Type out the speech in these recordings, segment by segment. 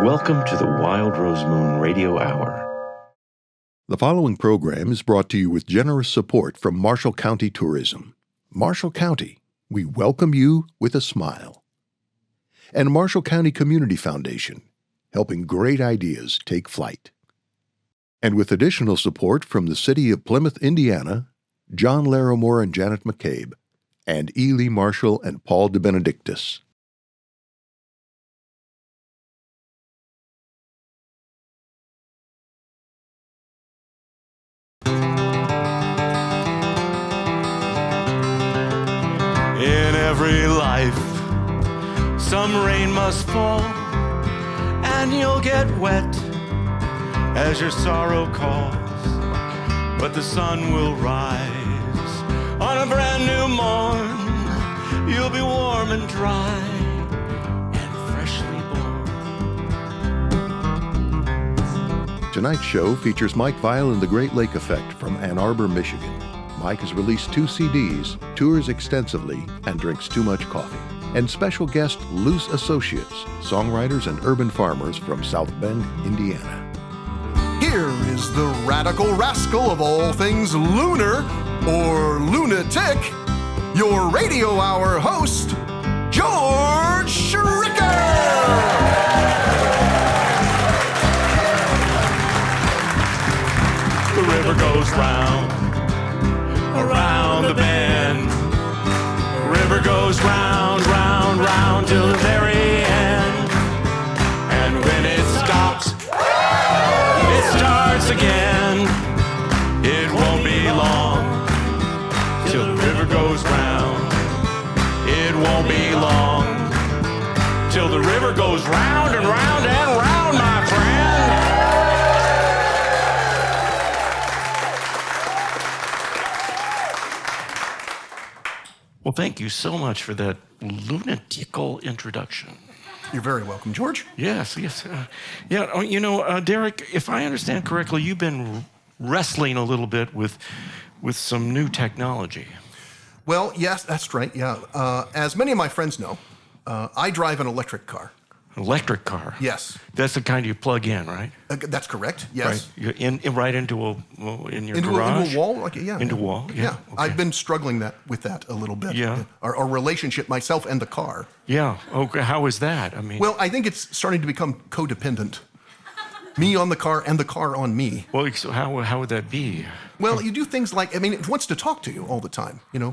Welcome to the Wild Rose Moon Radio Hour. The following program is brought to you with generous support from Marshall County Tourism. Marshall County, we welcome you with a smile. And Marshall County Community Foundation, helping great ideas take flight. And with additional support from the City of Plymouth, Indiana, John Larimore and Janet McCabe, and Ely Marshall and Paul DeBenedictis. In every life, some rain must fall, and you'll get wet as your sorrow calls. But the sun will rise on a brand new morn. You'll be warm and dry and freshly born. Tonight's show features Mike Vial and the Great Lake Effect from Ann Arbor, Michigan. Mike has released 2 CDs, tours extensively, and drinks too much coffee. And special guest Loose Associates, songwriters and urban farmers from South Bend, Indiana. Here is the radical rascal of all things lunar or lunatic, your radio hour host, George Schricker! The river goes round, around the bend. The river goes round, round, round till the very end. And when it stops, it starts again. It won't be long till the river goes round. It won't be long till the river goes round and round and round, my friend. Well, thank you so much for that lunatical introduction. You're very welcome, George. Yes. Derek, if I understand correctly, you've been wrestling a little bit with some new technology. Well, yes, that's right, yeah. As many of my friends know, I drive an electric car. Electric car? Yes. That's the kind you plug in, right? That's correct, yes. Right, in your garage? Into a wall? Yeah. Into a wall, yeah. Okay. I've been struggling with that a little bit. Yeah. Our relationship, myself and the car. Yeah, okay, how is that? Well, I think it's starting to become codependent. Me on the car and the car on me. Well, so how would that be? Well, you do things like, it wants to talk to you all the time, you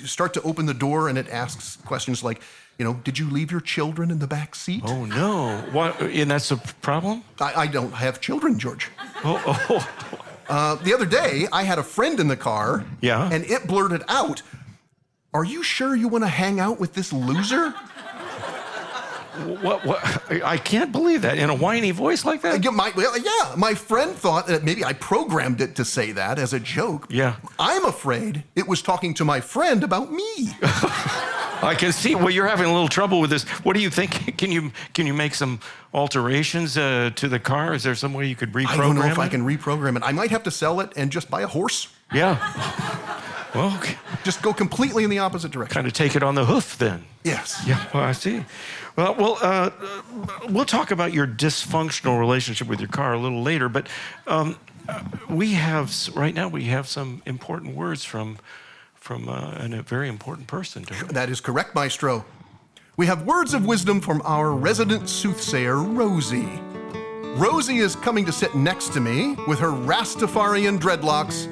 start to open the door and it asks questions like, did you leave your children in the back seat? Oh, no. What? And that's a problem? I don't have children, George. Oh. The other day, I had a friend in the car. Yeah? And it blurted out, "Are you sure you want to hang out with this loser?" What? I can't believe that. In a whiny voice like that? My friend thought that maybe I programmed it to say that as a joke. Yeah. I'm afraid it was talking to my friend about me. I can see. Well, you're having a little trouble with this. What do you think? Can you make some alterations to the car? Is there some way you could reprogram it? I don't know if I can reprogram it. I might have to sell it and just buy a horse. Yeah. Well, okay. Just go completely in the opposite direction. Kind of take it on the hoof then. Yes. Yeah, well, I see. Well, we'll talk about your dysfunctional relationship with your car a little later, but right now we have some important words from a very important person. That is correct, Maestro. We have words of wisdom from our resident soothsayer, Rosie. Rosie is coming to sit next to me with her Rastafarian dreadlocks,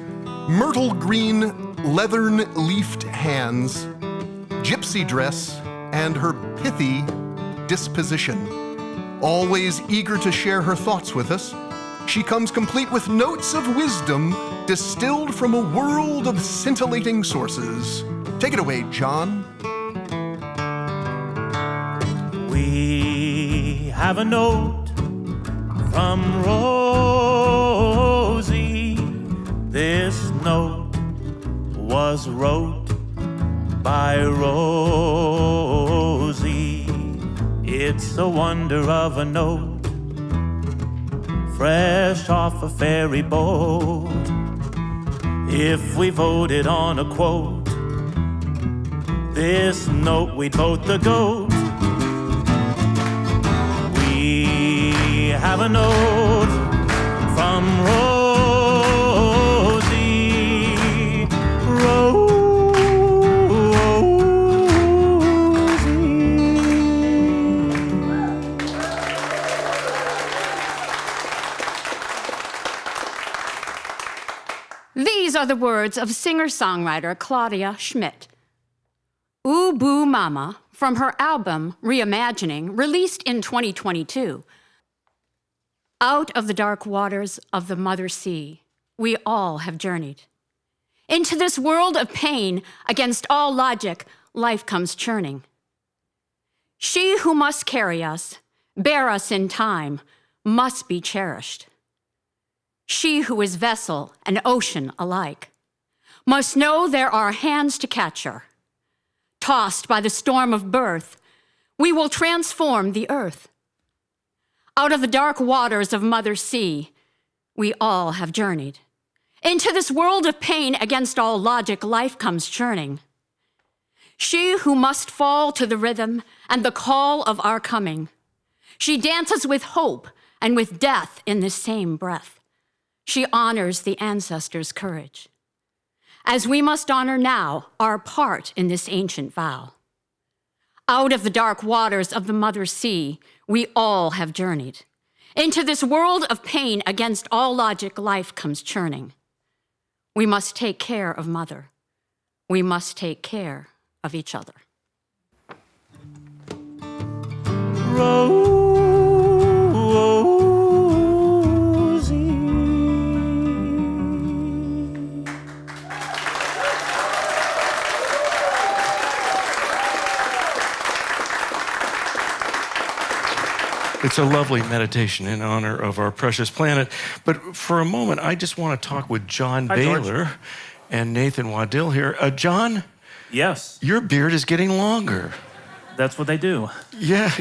myrtle green leathern-leafed hands, gypsy dress, and her pithy disposition. Always eager to share her thoughts with us, she comes complete with notes of wisdom distilled from a world of scintillating sources. Take it away, John. We have a note from Rosie. This note was wrote by Rosie. It's a wonder of a note, fresh off a ferry boat. If we voted on a quote, this note we'd vote the GOAT. We we have a note from Rosie. Rosie. These are the words of singer-songwriter Claudia Schmidt. Ooh Boo Mama, from her album Reimagining, released in 2022. Out of the dark waters of the mother sea, we all have journeyed. Into this world of pain, against all logic, life comes churning. She who must carry us, bear us in time, must be cherished. She who is vessel and ocean alike must know there are hands to catch her. Tossed by the storm of birth, we will transform the earth. Out of the dark waters of Mother Sea, we all have journeyed. Into this world of pain, against all logic, life comes churning. She who must fall to the rhythm and the call of our coming. She dances with hope and with death in the same breath. She honors the ancestors' courage, as we must honor now our part in this ancient vow. Out of the dark waters of the Mother Sea, we all have journeyed. Into this world of pain, against all logic, life comes churning. We must take care of Mother. We must take care of each other. Rosie. It's a lovely meditation in honor of our precious planet. But for a moment, I just want to talk with John Bahler and Nathan Waddell here. John? Yes. Your beard is getting longer. That's what they do. Yeah,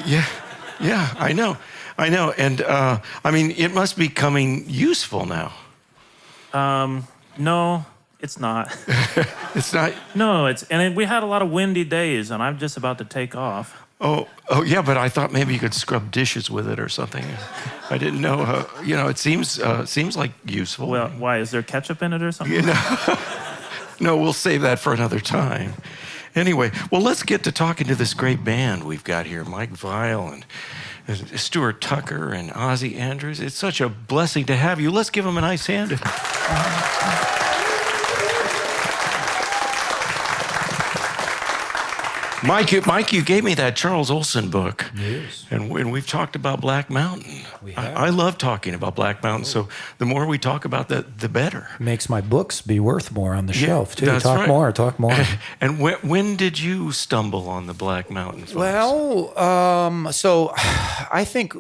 I know. And, I mean, it must be becoming useful now. No, it's not. It's not? No, we had a lot of windy days, and I'm just about to take off. Oh, yeah, but I thought maybe you could scrub dishes with it or something. I didn't know. It seems like useful. Well, why? Is there ketchup in it or something? No, we'll save that for another time. Anyway, well, let's get to talking to this great band we've got here, Mike Vial and Stuart Tucker and Ozzie Andrews. It's such a blessing to have you. Let's give them a nice hand. Mike, you gave me that Charles Olson book. Yes. And we've talked about Black Mountain. We have. I love talking about Black Mountain, so the more we talk about that, the better. Makes my books be worth more on the shelf, too. That's Talk right. more. And when did you stumble on the Black Mountain folks? Well, so I think,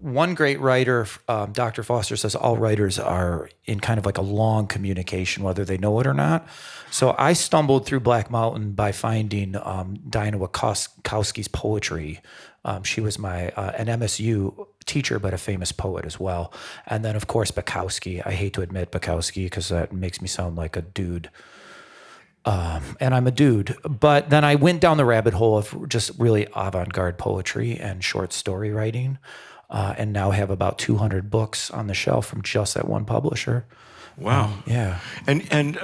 one great writer, Dr. Foster says all writers are in kind of like a long communication, whether they know it or not. So I stumbled through Black Mountain by finding Diana Wachowski's poetry. She was an MSU teacher, but a famous poet as well. And then, of course, Bukowski. I hate to admit Bukowski because that makes me sound like a dude. And I'm a dude. But then I went down the rabbit hole of just really avant-garde poetry and short story writing, and now have about 200 books on the shelf from just that one publisher. Wow. Yeah. And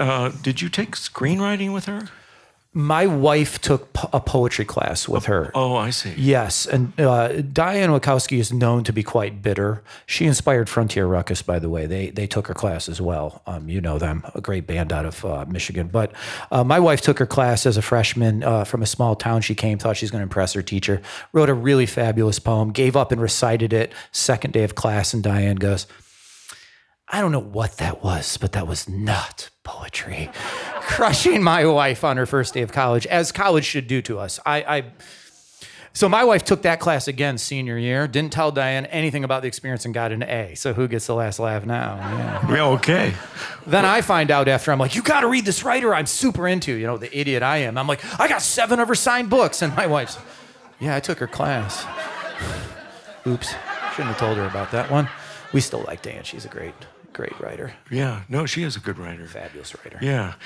did you take screenwriting with her? My wife took a poetry class with her. Oh, I see. Yes, and Diane Wachowski is known to be quite bitter. She inspired Frontier Ruckus, by the way. They took her class as well. You know them, a great band out of Michigan. But my wife took her class as a freshman from a small town. She came, thought she was going to impress her teacher, wrote a really fabulous poem, gave up and recited it second day of class, and Diane goes, I don't know what that was, but that was not poetry. Crushing my wife on her first day of college, as college should do to us. So my wife took that class again senior year, didn't tell Diane anything about the experience and got an A. So who gets the last laugh now? Yeah, okay. Then I find out after, I'm like, you got to read this writer I'm super into, the idiot I am. I'm like, I got 7 of her signed books. And my wife's, yeah, I took her class. Oops, shouldn't have told her about that one. We still like Diane. She's a great writer. Yeah, no, she is a good writer. Fabulous writer. Yeah.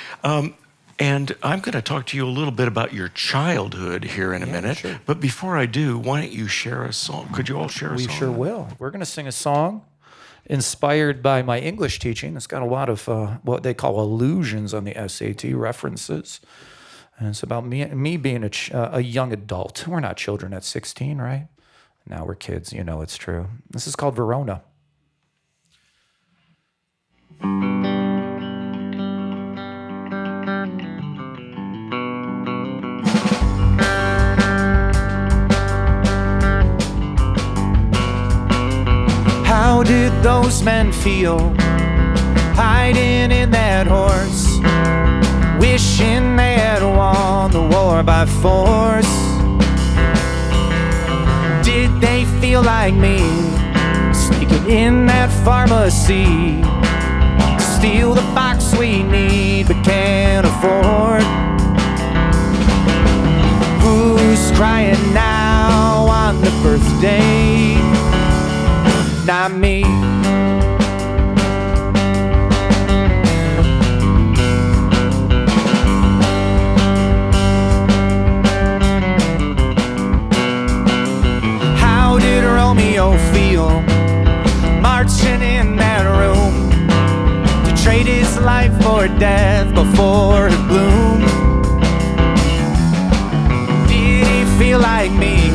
And I'm going to talk to you a little bit about your childhood here in a minute. Sure. But before I do, why don't you share a song? Could you all share a song? We sure will. We're going to sing a song inspired by my English teaching. It's got a lot of what they call allusions on the SAT, references. And it's about me being a young adult. We're not children at 16, right? Now we're kids. You know it's true. This is called Verona. How did those men feel hiding in that horse, wishing they had won the war by force? Did they feel like me, sneaking in that pharmacy to steal the box we need but can't afford? Who's crying now on the birthday? Not me. How did Romeo feel marching in that room to trade his life for death before it bloomed? Did he feel like me,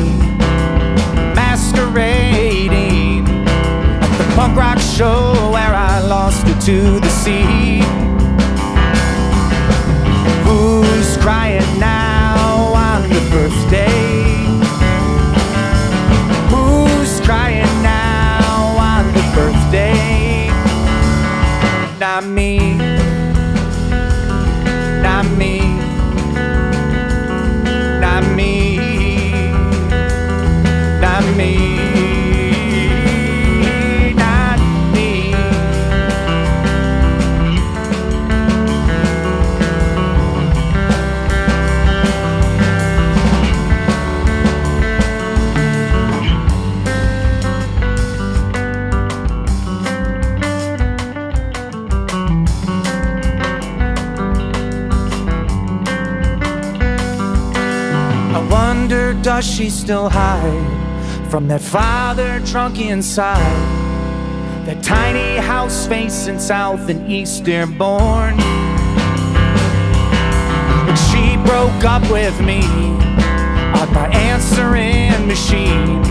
masquerading punk rock show where I lost it to the sea? Who's crying now on the birthday? Who's crying now on the birthday? Not me. Not me. Not me. Not me. Does she still hide from that father drunk inside that tiny house facing south and east Dearborn? When she broke up with me on my answering machine,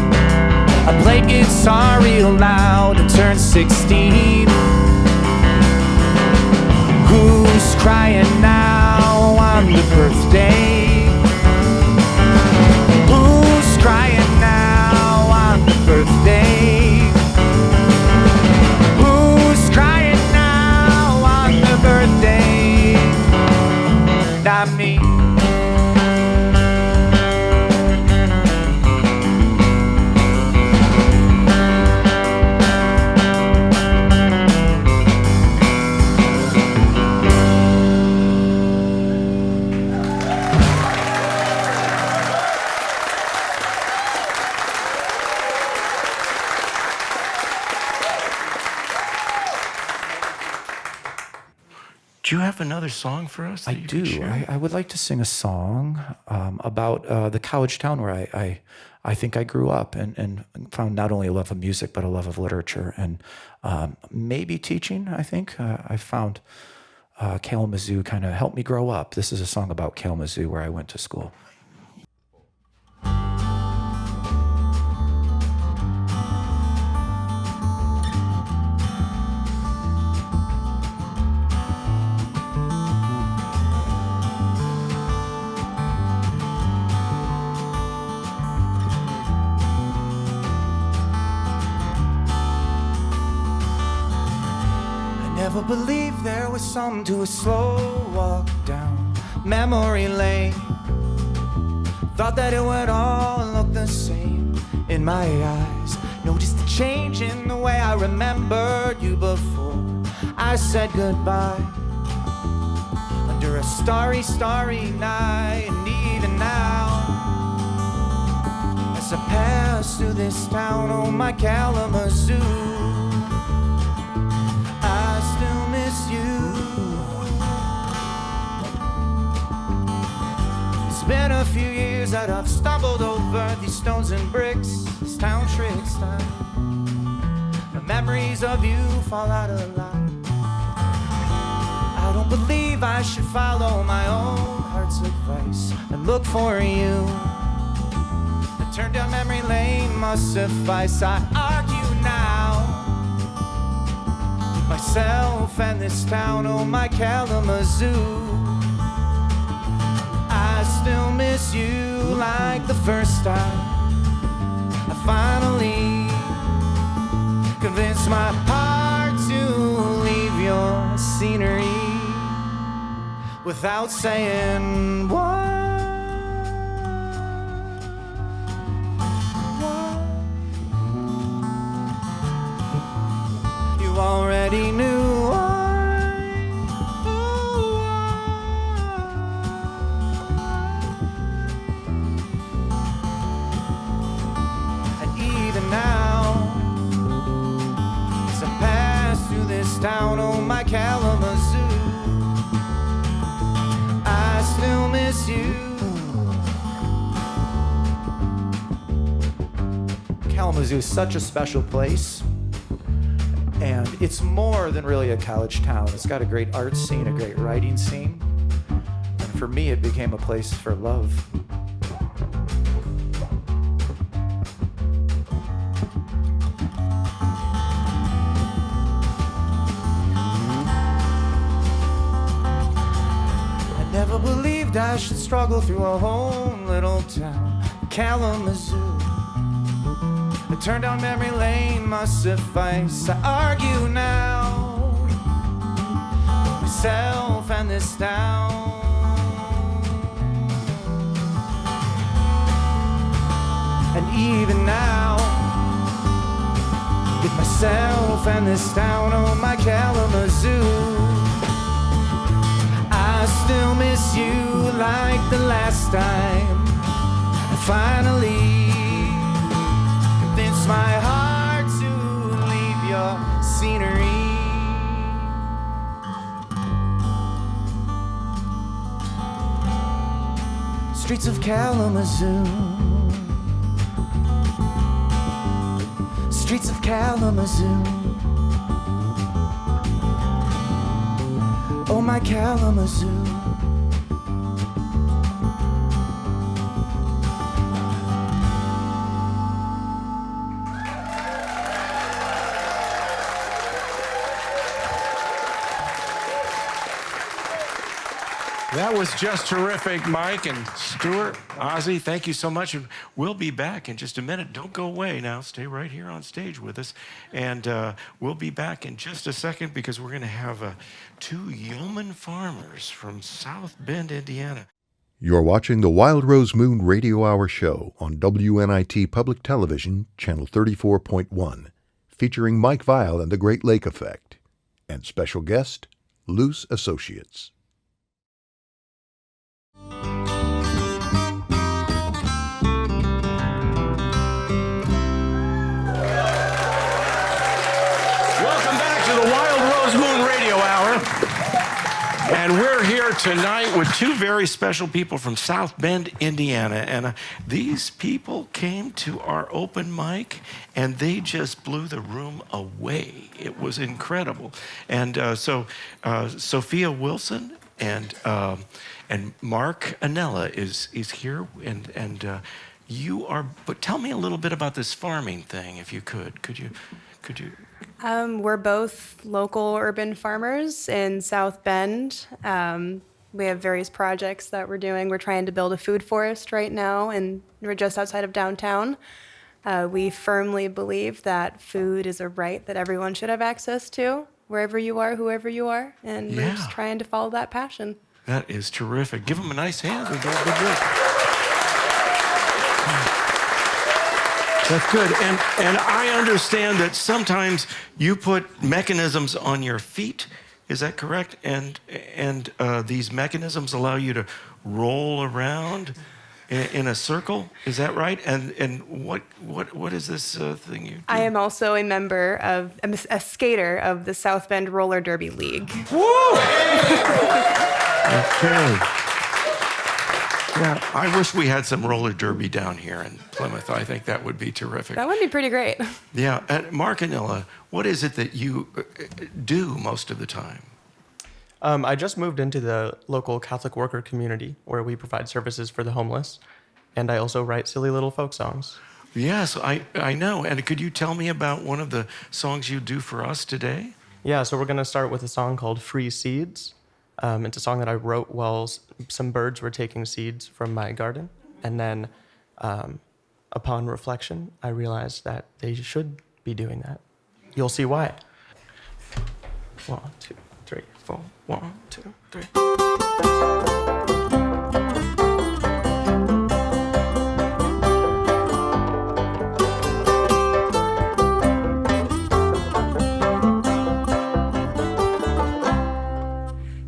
I played guitar real loud and turned 16. Who's crying now on the birthday? Crying now on the birthday? Who's crying now on the birthday? Not me. Do you have another song for us? I do. I would like to sing a song about the college town where I think I grew up and found not only a love of music, but a love of literature and maybe teaching, I think. I found Kalamazoo kind of helped me grow up. This is a song about Kalamazoo where I went to school. Never believed there was something to a slow walk down memory lane. Thought that it would all look the same in my eyes. Noticed the change in the way I remembered you before I said goodbye. Under a starry, starry night, and even now, as I pass through this town, oh my Kalamazoo, I still miss you. years that I've stumbled over these stones and bricks, this town tricks time. The memories of you fall out of line. I don't believe I should follow my own heart's advice and look for you. The turn down memory lane must suffice. I argue now with myself and this town, oh my Kalamazoo. I still miss you like the first time. I finally convinced my heart to leave your scenery without saying what. You already knew why. Down on my Kalamazoo, I still miss you. Kalamazoo is such a special place, and it's more than really a college town. It's got a great art scene, a great writing scene, and for me it became a place for love. I should struggle through a whole little town, Kalamazoo. The turn down memory lane must suffice. I argue now with myself and this town. And even now, with myself and this town, oh my Kalamazoo, I still miss you like the last time. I finally convinced my heart to leave your scenery. Streets of Kalamazoo, streets of Kalamazoo, oh my Kalamazoo. That was just terrific, Mike and Stuart, Ozzy. Thank you so much. We'll be back in just a minute. Don't go away now. Stay right here on stage with us. And we'll be back in just a second because we're going to have two yeoman farmers from South Bend, Indiana. You're watching the Wild Rose Moon Radio Hour show on WNIT Public Television, Channel 34.1, featuring Mike Vial and the Great Lake Effect, and special guest, Luce Associates. And we're here tonight with two very special people from South Bend, Indiana. And these people came to our open mic, and they just blew the room away. It was incredible. And so Sophia Wilson and Mark Anella is here. And you are, but tell me a little bit about this farming thing, if you could. Could you? We're both local urban farmers in South Bend. We have various projects that we're doing. We're trying to build a food forest right now, and we're just outside of downtown. We firmly believe that food is a right that everyone should have access to, wherever you are, whoever you are, and we're just trying to follow that passion. That is terrific. Give them a nice hand. Good. That's good. And I understand that sometimes you put mechanisms on your feet. Is that correct? And these mechanisms allow you to roll around in a circle. Is that right? And what is this thing you do? I am also a member of a skater of the South Bend Roller Derby League. Woo! Okay. Yeah, I wish we had some roller derby down here in Plymouth. I think that would be terrific. That would be pretty great. Yeah, and Mark and Ella, what is it that you do most of the time? I just moved into the local Catholic worker community where we provide services for the homeless, and I also write silly little folk songs. Yes, I know. And could you tell me about one of the songs you do for us today? Yeah, so we're going to start with a song called Free Seeds. It's a song that I wrote while some birds were taking seeds from my garden. And then upon reflection, I realized that they should be doing that. You'll see why. 1, 2, 3, 4. 1, 2, 3.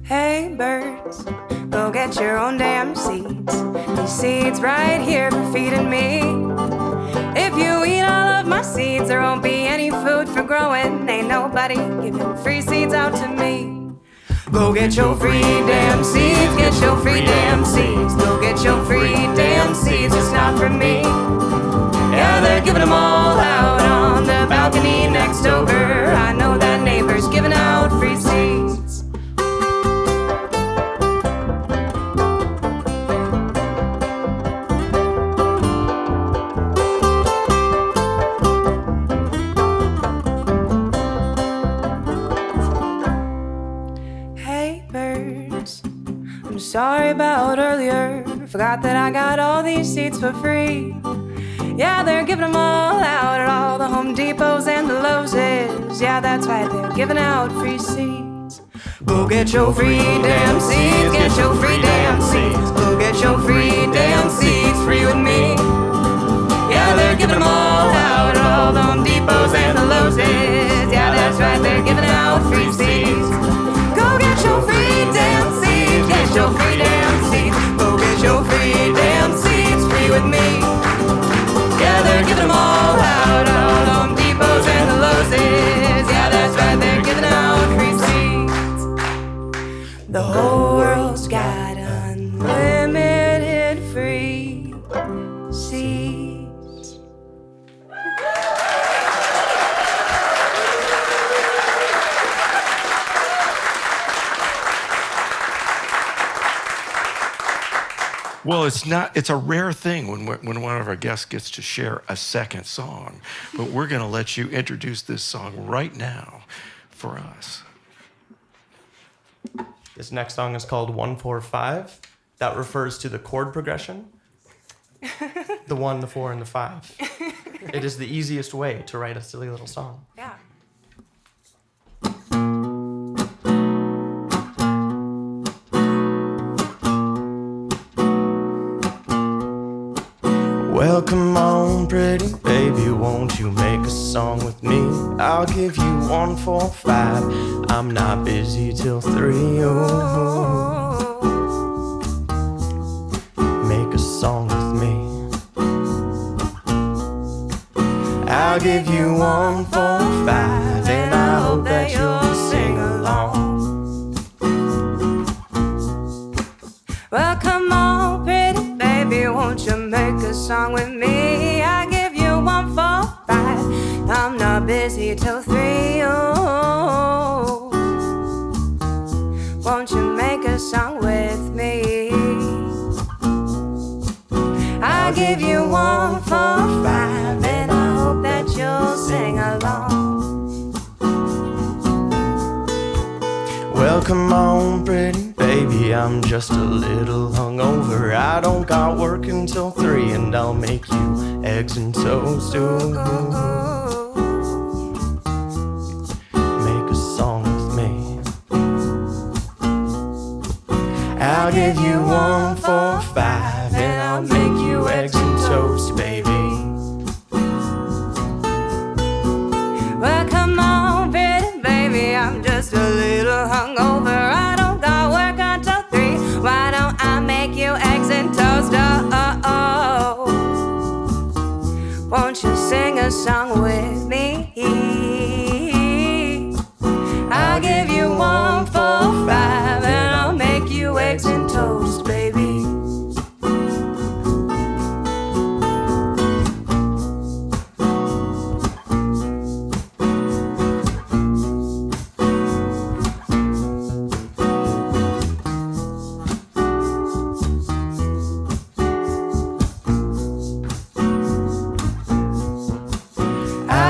Hey birds, go get your own damn seeds. These seeds right here for feeding me. If you eat all of my seeds, there won't be any food for growing. Ain't nobody giving free seeds out to me. Go get your free damn seeds, get your free damn seeds. Go get your free damn seeds, it's not for me. Yeah, they're giving them all out on the balcony next over. I know that neighbor's giving out free seeds. Sorry about earlier, forgot that I got all these seeds for free. Yeah, they're giving them all out at all the Home Depots and the Lowe's. Yeah, that's right, they're giving out free seeds. Go get your free damn seeds, get your free damn seeds. Go get your free damn seeds, free with me. Yeah, they're giving them all out at all the Home Depots and the Lowe's. Yeah, that's right, they're giving out free seeds. Go get your free damn seeds, get your free damn seeds. Go get your free damn seeds, free with me. Yeah, they're giving them all out, all Home Depots and the Lowe's. Yeah, that's right, they're giving out free seeds. The whole world's got unlimited free seeds. Well, it's a rare thing when one of our guests gets to share a second song, but we're going to let you introduce this song right now for us. This next song is called 1-4-5. That refers to the chord progression. The 1, the 4, and the 5. It is the easiest way to write a silly little song. Yeah. Well, come on, pretty baby, won't you make a song with me? I'll give you 1-4-5. I'm not busy till 3. Ooh. Make a song with me. I'll give you 1-4-5, and I hope that you'll sing along. Well, come on, pretty baby, won't you make a song with me? I give you 1-4-5. I'm not busy till 3. Oh, won't you make a song with me? I give you 1-4-5, and I hope that you'll sing along. Well, come on, pretty baby, I'm just a little hungover. I don't got work until 3, and I'll make you eggs and toast. Ooh. Make a song with me. I'll give you 1-4-5, and I'll make you eggs and toast, baby. Well, come on, pretty baby, I'm just a little hungover. I don't got work until 3. Why don't I make you eggs and toast? Oh. Won't you sing a song with me? I'll give you 1-4-5, and I'll make you eggs and toast, baby.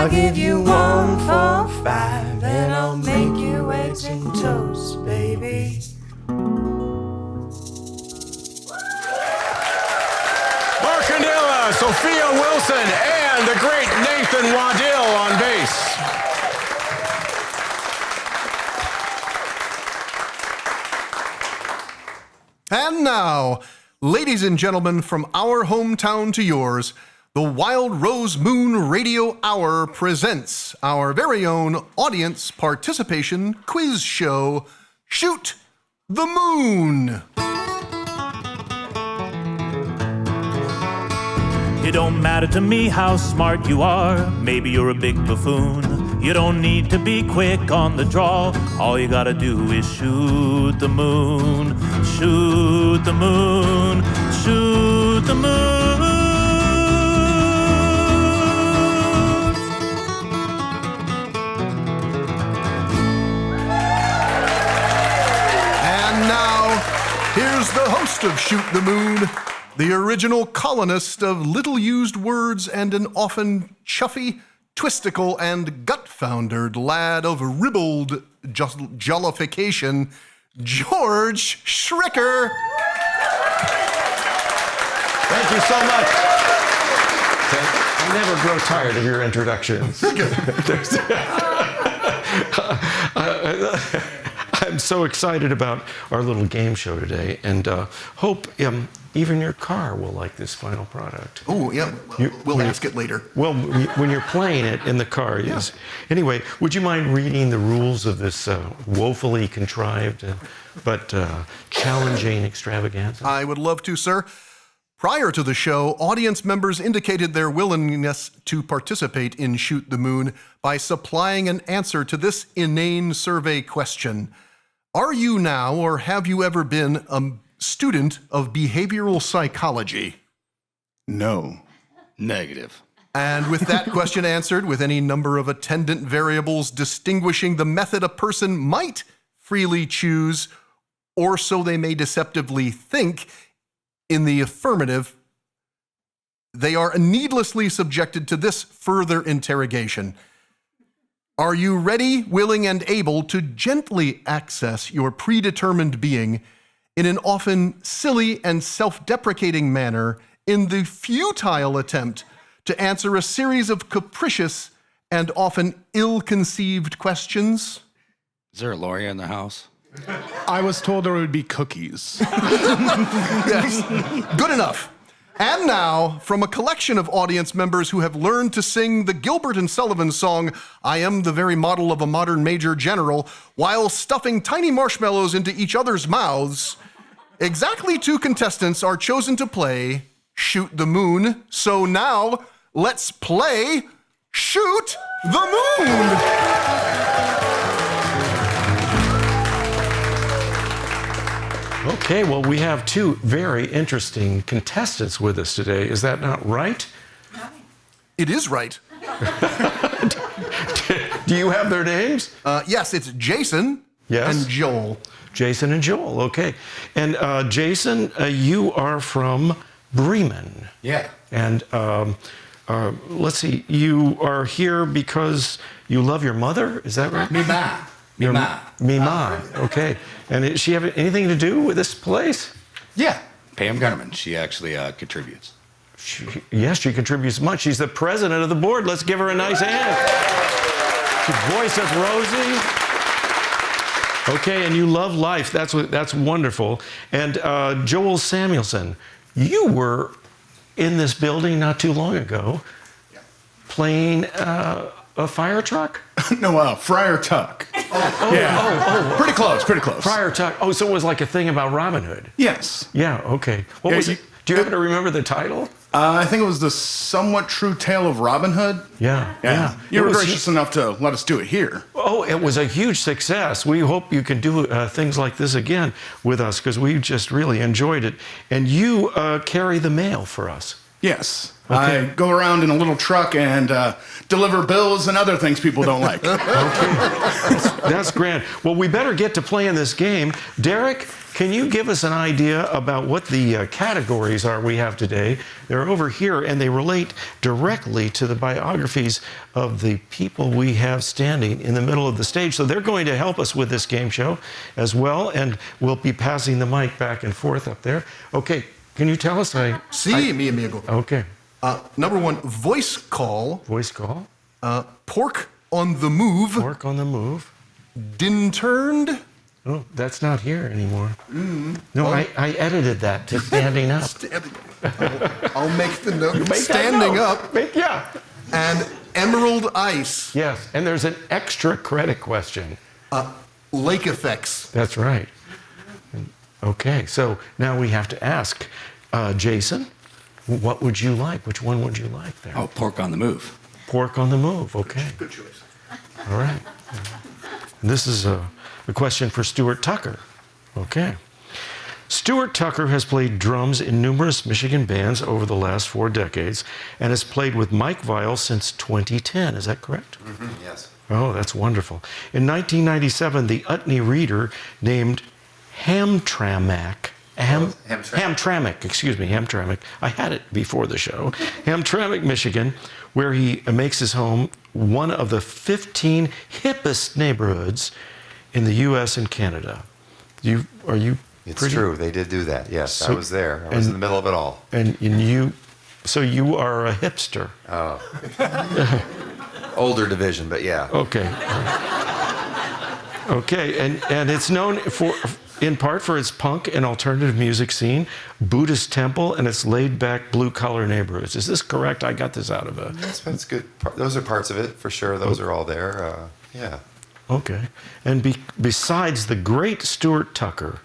I'll give you 1 for 5, and I'll make you eggs and toast, baby. Mark Canilla, Sophia Wilson, and the great Nathan Waddell on bass. And now, ladies and gentlemen, from our hometown to yours, the Wild Rose Moon Radio Hour presents our very own audience participation quiz show, Shoot the Moon. It don't matter to me how smart you are. Maybe you're a big buffoon. You don't need to be quick on the draw. All you gotta do is shoot the moon. Shoot the moon. Shoot the moon. And now, here's the host of Shoot the Moon, the original colonist of little-used words and an often chuffy, twistical, and gut-foundered lad of ribald jollification, George Schricker. Thank you so much. I never grow tired of your introductions. I'm so excited about our little game show today, and hope even your car will like this final product. Oh, yeah. We'll ask it later. Well, when you're playing it in the car, yes. Anyway, would you mind reading the rules of this woefully contrived but challenging extravaganza? I would love to, sir. Prior to the show, audience members indicated their willingness to participate in Shoot the Moon by supplying an answer to this inane survey question. Are you now, or have you ever been, a student of behavioral psychology? No. Negative. And with that question answered, with any number of attendant variables distinguishing the method a person might freely choose, or so they may deceptively think, in the affirmative, they are needlessly subjected to this further interrogation. Are you ready, willing, and able to gently access your predetermined being in an often silly and self-deprecating manner in the futile attempt to answer a series of capricious and often ill-conceived questions? Is there a lawyer in the house? I was told there would be cookies. Yes, good enough. And now, from a collection of audience members who have learned to sing the Gilbert and Sullivan song, I Am the Very Model of a Modern Major General, while stuffing tiny marshmallows into each other's mouths, exactly 2 contestants are chosen to play Shoot the Moon. So now, let's play Shoot the Moon! Okay, well, we have 2 very interesting contestants with us today. Is that not right? It is right. Do you have their names? Yes, it's Jason and Joel. Jason and Joel, okay. And Jason, you are from Bremen. Yeah. And let's see, you are here because you love your mother, is that right? Me ma. Mima, okay. And does she have anything to do with this place? Yeah. Pam Gunnerman, she actually contributes. Yes, she contributes much. She's the president of the board. Let's give her a nice hand. She voices Rosie. Okay, and you love life. That's wonderful. And Joel Samuelson, you were in this building not too long ago playing a fire truck? No, Friar Tuck. Pretty close. Friar Tuck. Oh, so it was like a thing about Robin Hood. Yes. Yeah, okay. What was it? Do you happen to remember the title? I think it was The Somewhat True Tale of Robin Hood. Yeah. You were gracious enough to let us do it here. Oh, it was a huge success. We hope you can do things like this again with us because we just really enjoyed it. And you carry the mail for us. Yes. Okay. I go around in a little truck and deliver bills and other things people don't like. Okay. That's grand. Well, we better get to playing this game. Derek, Can you give us an idea about what the categories are we have today? They're over here, and they relate directly to the biographies of the people we have standing in the middle of the stage. So they're going to help us with this game show as well, and we'll be passing the mic back and forth up there. Okay, can you tell us? Sí, mi amigo. Okay. Number 1, voice call. Voice call. Pork on the move. Pork on the move. Din turned. Oh, that's not here anymore. No, I edited that to standing up. I'll make the note. Make Standing that up. note. Yeah. And emerald ice. Yes, and there's an extra credit question. Lake effects. That's right. Okay, so now we have to ask, Jason, what would you like? Which one would you like there? Oh, pork on the move. Pork on the move, okay. Good choice. All right. This is a question for Stuart Tucker. Okay. Stuart Tucker has played drums in numerous Michigan bands over the last 4 decades and has played with Mike Vial since 2010. Is that correct? Yes. Oh, that's wonderful. In 1997, the Utne Reader named Hamtramck, I had it before the show, Hamtramck, Michigan, where he makes his home, one of the 15 hippest neighborhoods in the U.S. and Canada. It's true. They did do that. Yes, So- I was there. I was in the middle of it all. And so you are a hipster. Older division, but yeah. Okay. Okay, and it's known in part for its punk and alternative music scene, Buddhist temple, and its laid-back blue-collar neighborhoods. Is this correct? I got this out of a... That's good. Those are parts of it, for sure. Those are all there. Yeah. Okay. And besides the great Stuart Tucker,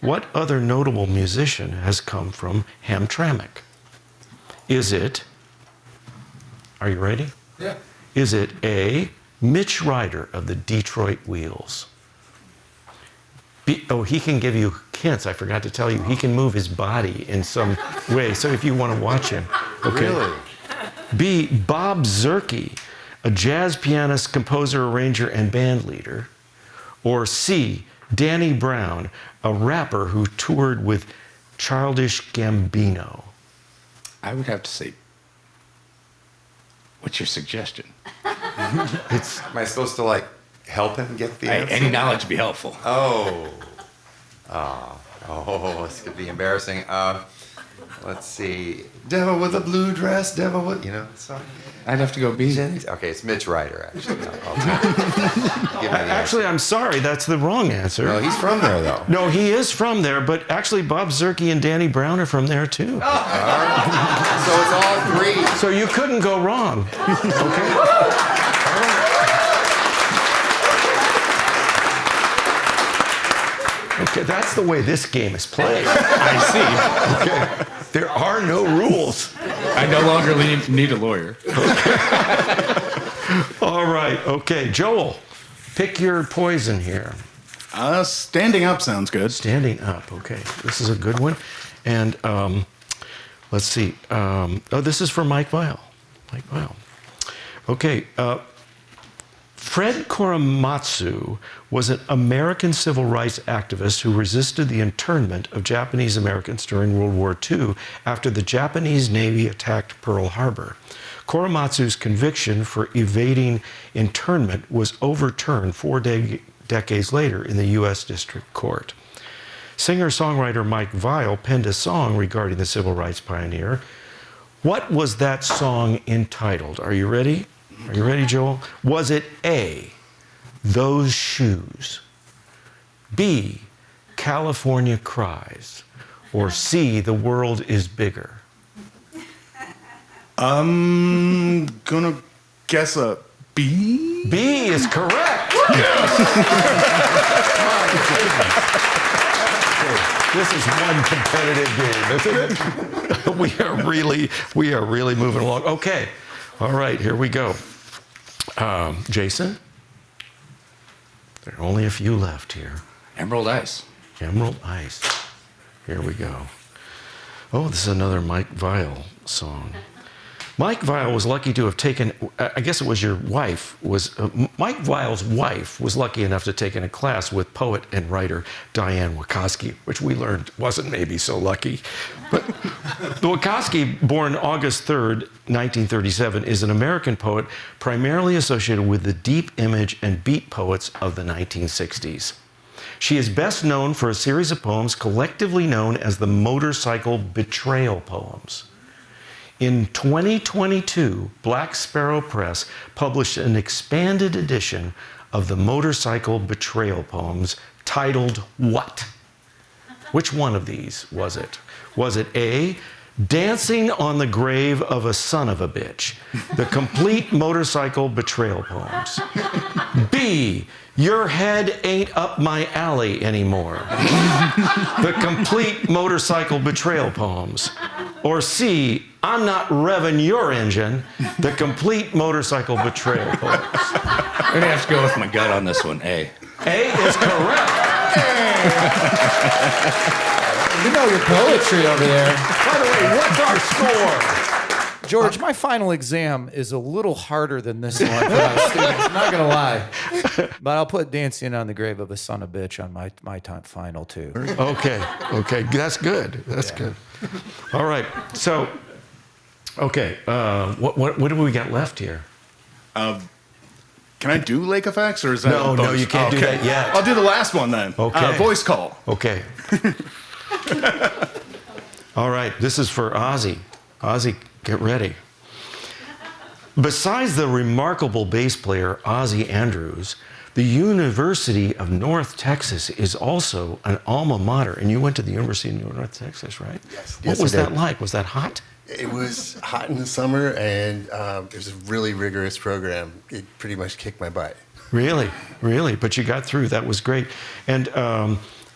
what other notable musician has come from Hamtramck? Is it... Are you ready? Yeah. Is it A, Mitch Ryder of the Detroit Wheels? B, he can give you hints. I forgot to tell you. He can move his body in some way. So if you want to watch him. Okay. Really? B, Bob Zerke, a jazz pianist, composer, arranger, and band leader. Or C, Danny Brown, a rapper who toured with Childish Gambino. I would have to say, what's your suggestion? Am I supposed to help him get the answer? Any knowledge would be helpful. Oh, this could be embarrassing. Let's see. Devil with a blue dress, devil with, song. I'd have to go B. Okay, it's Mitch Ryder, actually. I'll give me the Actually, I'm sorry, that's the wrong answer. No, he's from there, though. No, he is from there, but actually Bob Zerke and Danny Brown are from there too. So it's all 3. So you couldn't go wrong. Okay. Okay, that's the way this game is played. I see. Okay. There are no rules. I no longer need a lawyer. Okay. All right. Okay, Joel, pick your poison here. Standing up sounds good. Standing up. Okay, this is a good one. And let's see. This is for Mike Vial. Mike Vial. Okay. Fred Korematsu was an American civil rights activist who resisted the internment of Japanese Americans during World War II after the Japanese Navy attacked Pearl Harbor. Korematsu's conviction for evading internment was overturned 4 decades later in the U.S. District Court. Singer-songwriter Mike Vial penned a song regarding the civil rights pioneer. What was that song entitled? Are you ready? Are you ready, Joel? Was it A, Those Shoes, B, California Cries, or C, The World is Bigger? I'm gonna guess a B. B is correct. This is one competitive game, isn't it? We are really moving along. Okay. All right, here we go. Jason? There are only a few left here. Emerald Ice. Emerald Ice. Here we go. Oh, this is another Mike Vial song. Mike Vial was lucky to have taken, I guess it was your wife, Mike Vial's wife was lucky enough to take in a class with poet and writer Diane Wachowski, which we learned wasn't maybe so lucky. But the Wachowski, born August 3rd, 1937, is an American poet primarily associated with the deep image and beat poets of the 1960s. She is best known for a series of poems collectively known as the Motorcycle Betrayal Poems. In 2022, Black Sparrow Press published an expanded edition of the Motorcycle Betrayal Poems titled what? Which one of these was it? Was it A, Dancing on the Grave of a Son of a Bitch, the complete Motorcycle Betrayal Poems? B, Your Head Ain't Up My Alley Anymore, the complete Motorcycle Betrayal Poems? Or C, I'm Not Revving Your Engine, the complete Motorcycle Betrayal Poems? I'm gonna have to go with my gut on this one, A. A is correct. You know your poetry over there. By the way, what's our score? George, my final exam is a little harder than this one for my students. I'm not going to lie. But I'll put Dancing on the Grave of a Son of a Bitch on my time final, too. Okay. That's good. That's good. All right. So, okay. What do we got left here? Can I do lake effects, or is that No, you can't do that yet. I'll do the last one then. Okay. Voice call. Okay. All right, this is for Ozzy. Ozzy, get ready. Besides the remarkable bass player Ozzy Andrews, the University of North Texas is also an alma mater, and you went to the University of North Texas, right? Yes. What was that like? Was that hot? It was hot in the summer, and it was a really rigorous program. It pretty much kicked my butt. Really? But you got through. That was great. And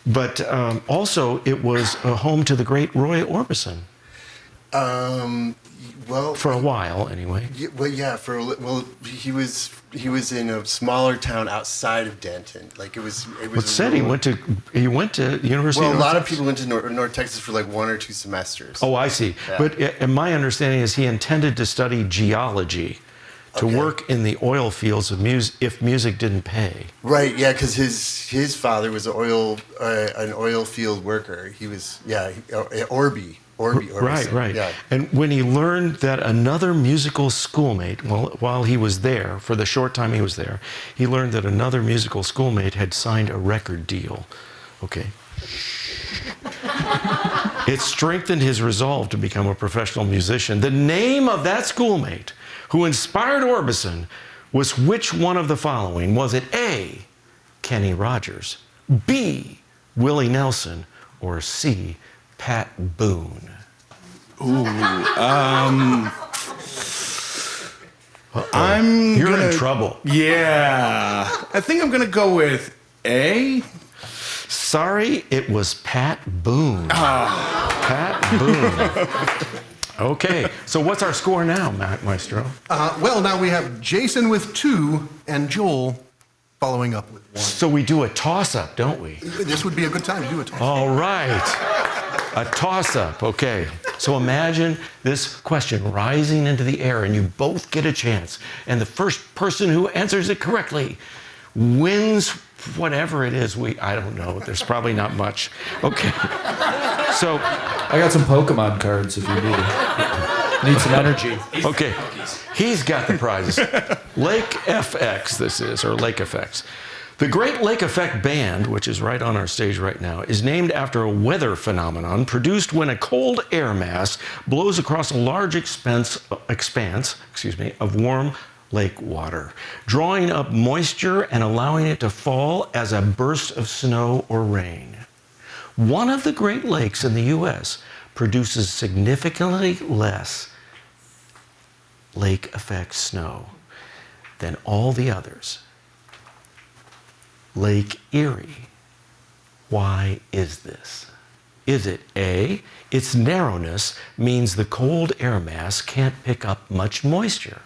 but also, it was home to the great Roy Orbison. Well, for a while, anyway. He was in a smaller town outside of Denton. Like it was. But said he went to University. Well, a lot of people went to North Texas for like 1 or 2 semesters. Oh, I see. Yeah. But my understanding is he intended to study geology, to work in the oil fields of if music didn't pay. Right. Yeah, because his father was an oil field worker. He was Orby. Right. Yeah. And when he learned that another musical schoolmate, while he was there, for the short time he was there, he learned that another musical schoolmate had signed a record deal. Okay. It strengthened his resolve to become a professional musician. The name of that schoolmate who inspired Orbison was which one of the following? Was it A, Kenny Rogers, B, Willie Nelson, or C, Pat Boone? Ooh, You're in trouble. Yeah, I think I'm gonna go with A. Sorry, it was Pat Boone. Pat Boone. Okay, so what's our score now, Maestro? Well, now we have Jason with 2 and Joel following up with 1. So we do a toss-up, don't we? This would be a good time to do a toss-up. All right. A toss-up, okay. So imagine this question rising into the air, and you both get a chance. And the first person who answers it correctly wins whatever it is. I don't know. There's probably not much. Okay. So I got some Pokemon cards if you need some energy. Okay. He's got the prizes. Lake FX, this is, or Lake Effects. The Great Lake Effect Band, which is right on our stage right now, is named after a weather phenomenon produced when a cold air mass blows across a large expanse of warm lake water, drawing up moisture and allowing it to fall as a burst of snow or rain. One of the Great Lakes in the U.S. produces significantly less lake effect snow than all the others. Lake Erie. Why is this? Is it A, its narrowness means the cold air mass can't pick up much moisture?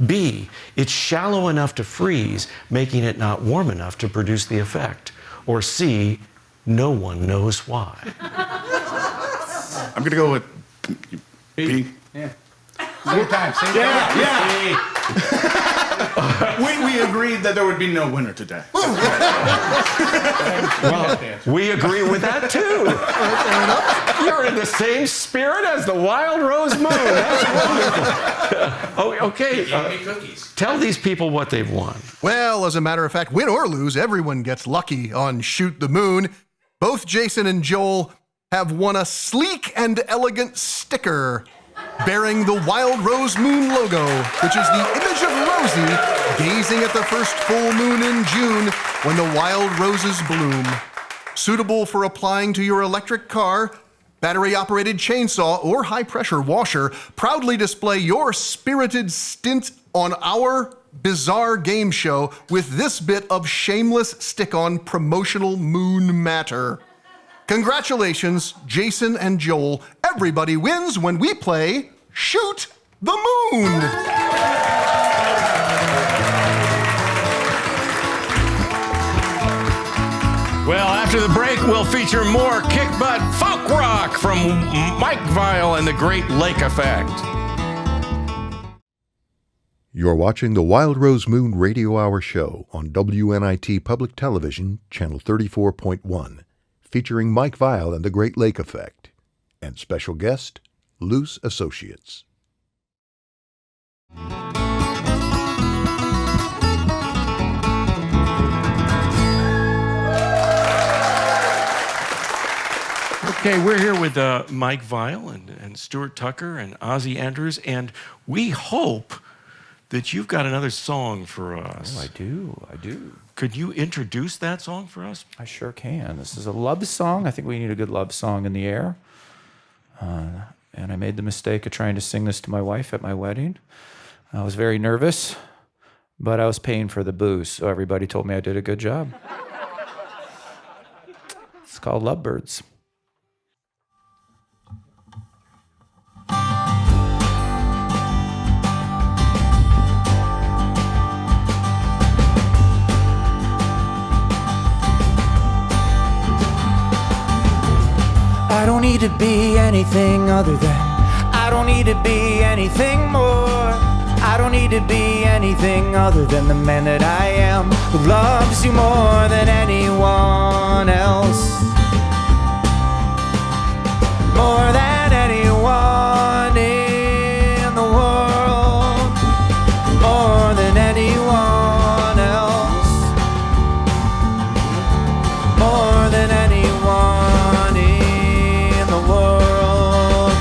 B, it's shallow enough to freeze, making it not warm enough to produce the effect? Or C, no one knows why? I'm gonna go with B. Yeah. Same time. Yeah. We agreed that there would be no winner today. Well, we agree with that too. You're in the same spirit as the Wild Rose Moon. That's wonderful. Okay. Tell these people what they've won. Well, as a matter of fact, win or lose, everyone gets lucky on Shoot the Moon. Both Jason and Joel have won a sleek and elegant sticker bearing the Wild Rose Moon logo, which is the image of Rosie gazing at the first full moon in June when the wild roses bloom. Suitable for applying to your electric car, battery-operated chainsaw, or high-pressure washer, proudly display your spirited stint on our bizarre game show with this bit of shameless stick-on promotional moon matter. Congratulations, Jason and Joel. Everybody wins when we play Shoot the Moon. Well, after the break, we'll feature more kick-butt folk rock from Mike Vial and the Great Lake Effect. You're watching the Wild Rose Moon Radio Hour show on WNIT Public Television, Channel 34.1, featuring Mike Vial and the Great Lake Effect, and special guest, Luce Associates. Okay, we're here with Mike Vial and Stuart Tucker and Ozzie Andrews, and we hope that you've got another song for us. Oh, I do. Could you introduce that song for us? I sure can. This is a love song. I think we need a good love song in the air. And I made the mistake of trying to sing this to my wife at my wedding. I was very nervous, but I was paying for the booze, so everybody told me I did a good job. It's called Lovebirds. I don't need to be anything other than, I don't need to be anything more. I don't need to be anything other than the man that I am, who loves you more than anyone else. More than anyone in the world. More than anyone else. More than anyone in the world.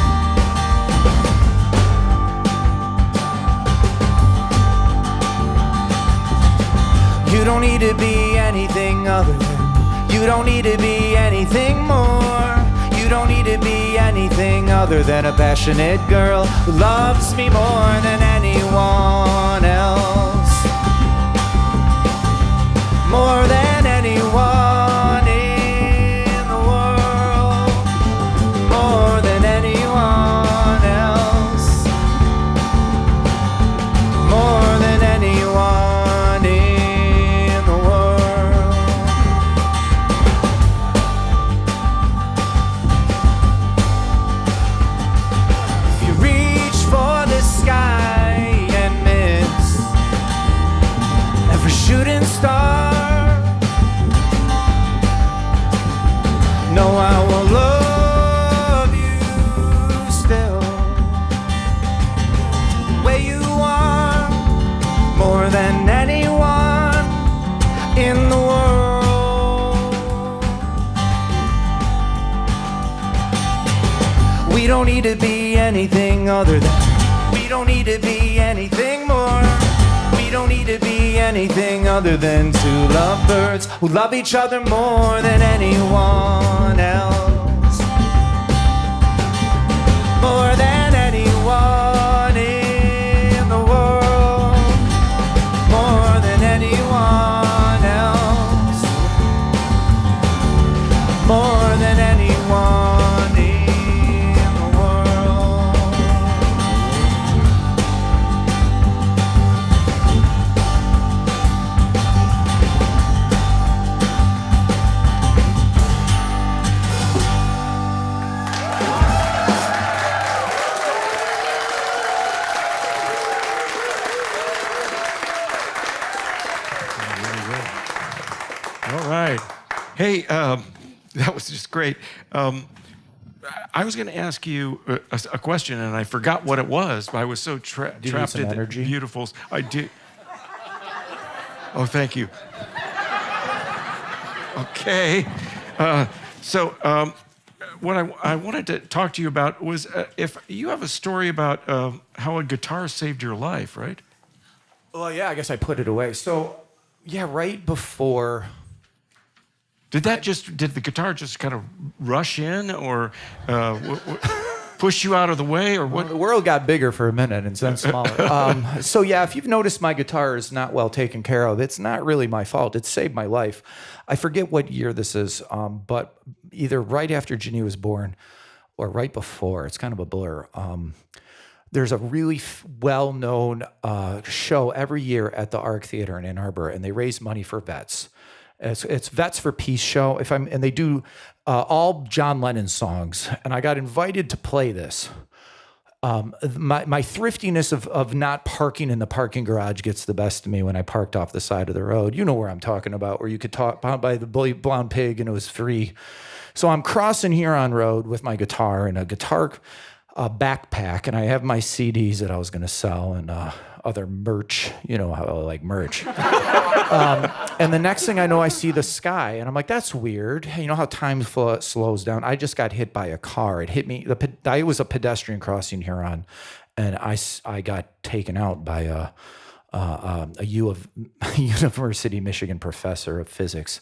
You don't need to be anything other than, you don't need to be anything more. You don't need to be anything other than a passionate girl who loves me more than anyone else. More than anyone in the world. More than anyone else. More than anyone in the world. If you reach for the sky and miss every shooting star, no, I will love you still, where you are, more than anyone in the world. We don't need to be anything other than, we don't need to be anything more. We don't need to be anything other than two lovebirds who love each other more than anyone else. More than anyone in the world. More than anyone else. More than anyone in the world. Hey, that was just great. I was going to ask you a question, and I forgot what it was. I was so trapped in the beautiful. I do. Oh, thank you. Okay. What I wanted to talk to you about was if you have a story about how a guitar saved your life, right? Well, yeah, I guess I put it away. So, yeah, right before. Did the guitar just kind of rush in, or push you out of the way, or what? Well, the world got bigger for a minute and then smaller. So yeah, if you've noticed my guitar is not well taken care of, it's not really my fault. It saved my life. I forget what year this is, but either right after Ginny was born or right before. It's kind of a blur. There's a really well-known show every year at the Arc Theater in Ann Arbor, and they raise money for vets. It's Vets for Peace show. And they do all John Lennon songs, and I got invited to play this. My thriftiness of not parking in the parking garage gets the best of me when I parked off the side of the road. You know where I'm talking about, where you could talk by the Blonde Pig and it was free. So I'm crossing Huron Road with my guitar and a guitar backpack, and I have my CDs that I was going to sell and other merch. You know how I like merch. And the next thing I know, I see the sky, and I'm like, that's weird. You know how time slows down? I just got hit by a car. It hit me. I was a pedestrian crossing Huron, and I got taken out by a University of Michigan professor of physics.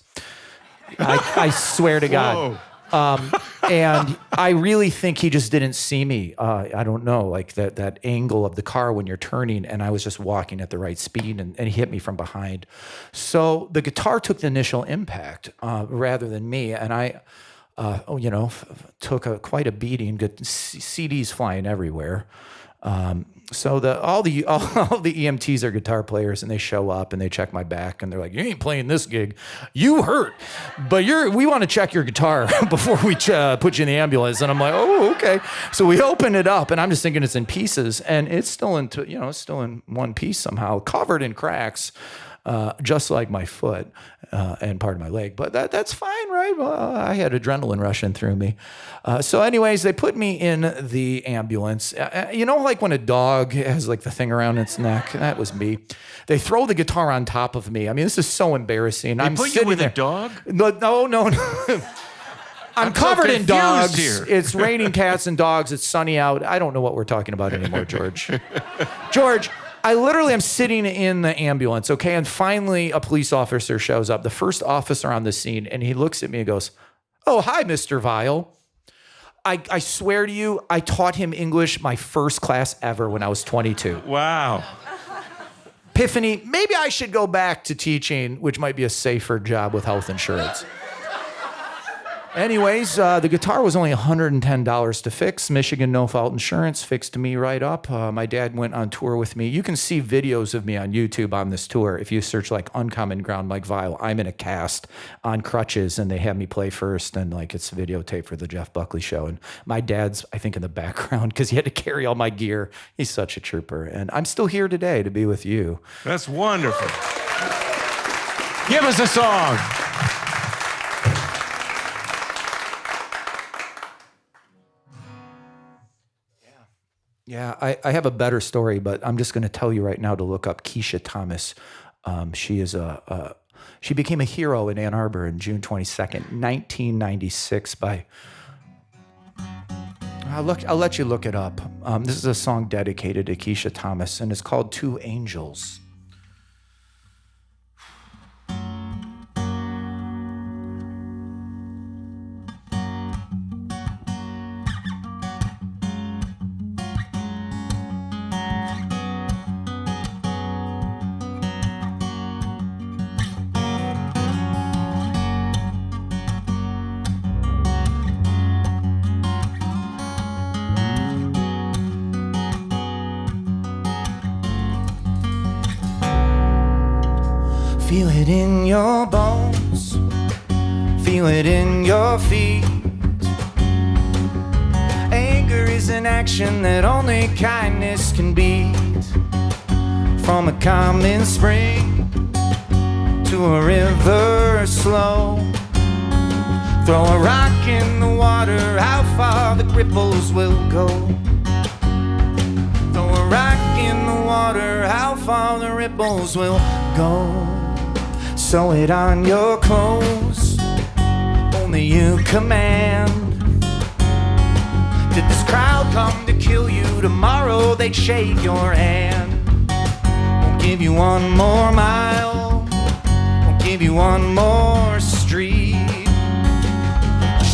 I swear to God. And I really think he just didn't see me. I don't know, like that angle of the car when you're turning, and I was just walking at the right speed, and he hit me from behind. So the guitar took the initial impact rather than me, and I, took quite a beating. CDs flying everywhere. So all the EMTs are guitar players, and they show up and they check my back, and they're like, "You ain't playing this gig, you hurt, but we want to check your guitar before we put you in the ambulance." And I'm like, "Oh, okay." So we open it up, and I'm just thinking it's in pieces, and it's still it's still in one piece somehow, covered in cracks. Just like my foot and part of my leg. But that's fine, right? Well, I had adrenaline rushing through me. So anyways, they put me in the ambulance. Like when a dog has like the thing around its neck? That was me. They throw the guitar on top of me. I mean, this is so embarrassing. They put you with a dog? No. I'm covered in dogs. Here. It's raining cats and dogs. It's sunny out. I don't know what we're talking about anymore, George. George, I literally am sitting in the ambulance, okay? And finally, a police officer shows up, the first officer on the scene, and he looks at me and goes, "Oh, hi, Mr. Vial." I swear to you, I taught him English my first class ever when I was 22. Wow. Epiphany, maybe I should go back to teaching, which might be a safer job with health insurance. Anyways, the guitar was only $110 to fix. Michigan no-fault insurance fixed me right up. My dad went on tour with me. You can see videos of me on YouTube on this tour. If you search like Uncommon Ground Mike Vial, I'm in a cast on crutches, and they have me play first, and like it's videotape for the Jeff Buckley show. And my dad's, I think, in the background because he had to carry all my gear. He's such a trooper. And I'm still here today to be with you. That's wonderful. Give us a song. Yeah, I have a better story, but I'm just going to tell you right now to look up Keisha Thomas. She became a hero in Ann Arbor on June 22nd, 1996 I'll let you look it up. This is a song dedicated to Keisha Thomas, and it's called Two Angels. Feel it in your bones, feel it in your feet. Anger is an action that only kindness can beat. From a common spring to a river slow, Throw a rock in the water, how far the ripples will go. Throw a rock in the water, how far the ripples will go. Sew it on your clothes, only you command. Did this crowd come to kill you? Tomorrow they'd shake your hand. Won't give you one more mile, won't give you one more street.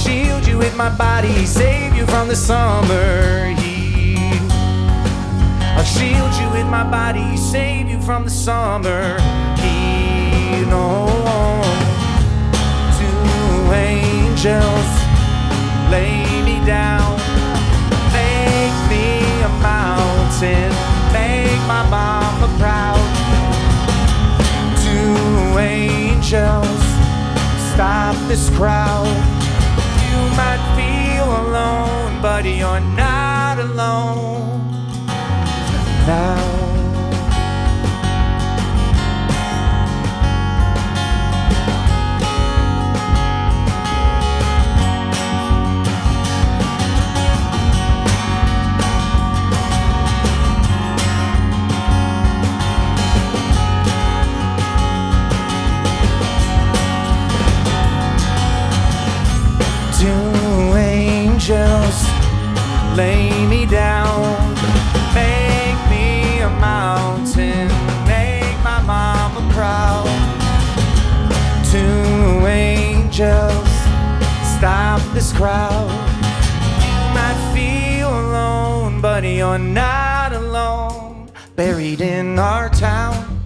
Shield you with my body, save you from the summer heat. I'll shield you with my body, save you from the summer heat. No, two angels lay me down, make me a mountain, make my mama proud. Two angels, stop this crowd. You might feel alone, but you're not alone now. Two angels lay me down, make me a mountain, make my mama proud. Two angels, stop this crowd. You might feel alone, but you're not alone. Buried in our town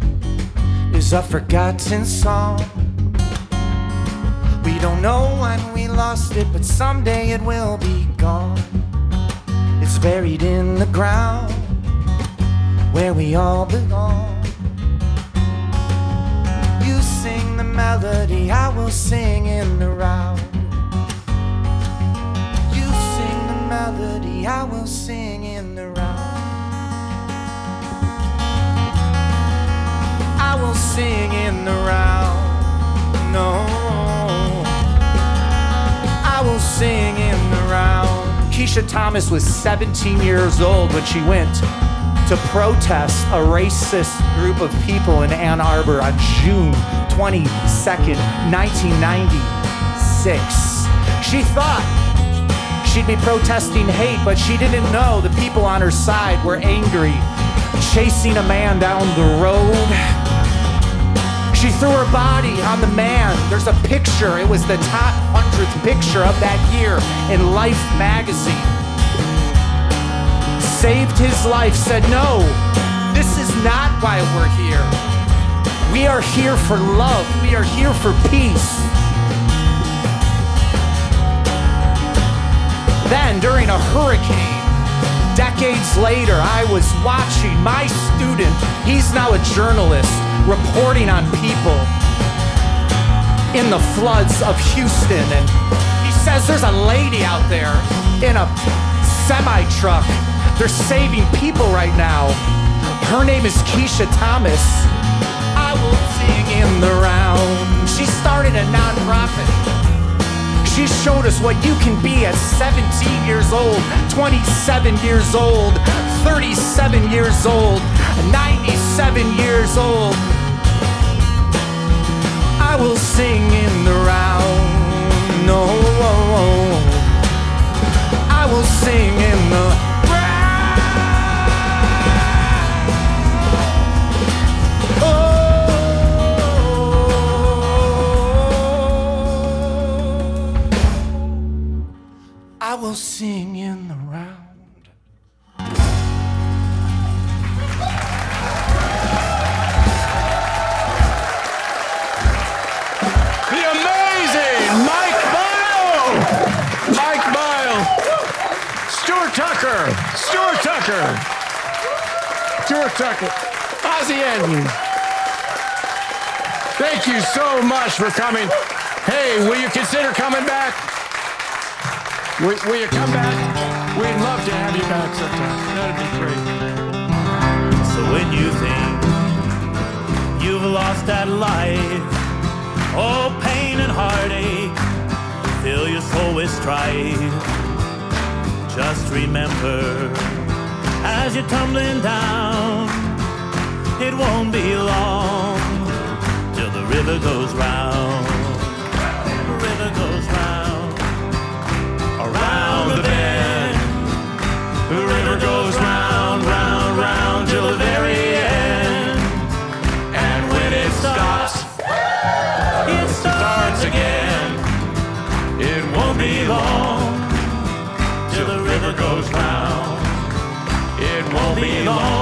is a forgotten song. We don't know when we lost it, but someday it will be gone. It's buried in the ground where we all belong. You sing the melody, I will sing in the round. You sing the melody, I will sing in the round. I will sing in the round. No, I will sing in the round. Keisha Thomas was 17 years old when she went to protest a racist group of people in Ann Arbor on June 22nd, 1996. She thought she'd be protesting hate, but she didn't know the people on her side were angry, chasing a man down the road. She threw her body on the man. There's a picture. It was the top 100th picture of that year in Life magazine. Saved his life, said, no, this is not why we're here. We are here for love. We are here for peace. Then, during a hurricane, decades later, I was watching my student, he's now a journalist, reporting on people in the floods of Houston. And he says there's a lady out there in a semi-truck. They're saving people right now. Her name is Keisha Thomas. I will sing in the round. She started a nonprofit. She showed us what you can be at 17 years old, 27 years old, 37 years old, 97 years old. I will sing in the round. No, I will sing in the round. Oh, I will sing in the round. Stuart Tucker, Ozzie Andrews. Thank you so much for coming. Hey, will you consider coming back? Will you come back? We'd love to have you back sometime. That'd be great. So when you think you've lost that life, oh, pain and heartache fill trite. Just remember, as you're tumbling down, it won't be long till the river goes round. The river goes round, around the bend. The river goes round, round, round till the very end. And when it stops, it starts again. It won't be long till the river goes round. It won't be long